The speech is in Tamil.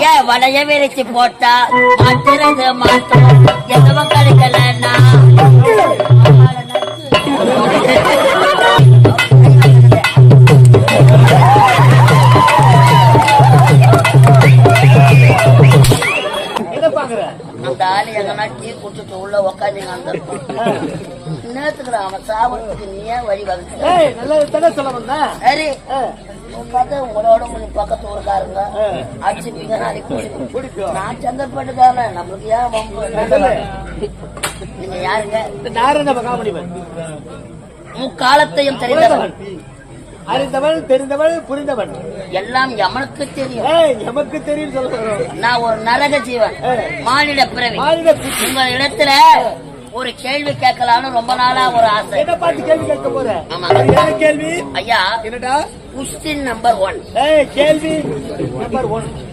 ஏன் வளைய விரிச்சு போட்டா மாட்டுறது மாட்டோம் எதுவும் கிடைக்கலன்னா அந்த ஆளு எங்கன்னா டீ குடிச்சிட்டு உள்ள உக்காந்தீங்க அந்த நேரத்துக்கு அவன் சாப்பிடுறதுக்கு நீயே வழி வகுத்த சரி பார்த்தா உங்களோட பக்கத்து ஊருக்காருங்க அடிச்சுப்பீங்க நாளைக்கு நான் சந்தர்ப்பட்டுக்கான நம்மளுக்கு ஏன் வம்பு நீங்க யாருங்க முக்காலத்தையும் தெரிந்தவன் அறிந்தவள் தெரிந்தவள் புரிந்தவன் எல்லாம் எமனுக்கு தெரியும் எமக்கு தெரியும் சொல்றோம். நான் ஒரு நரக ஜீவன் மானிட பிறவி உங்க இடத்துல ஒரு கேள்வி கேட்கலாம்னு ரொம்ப நாளா ஒரு ஆசை. என்ன பார்த்து கேள்வி கேட்க போற? ஆமா கேள்வி ஐயா என்னடா? கொஸ்டின் நம்பர் 1 கேள்வி நம்பர் 1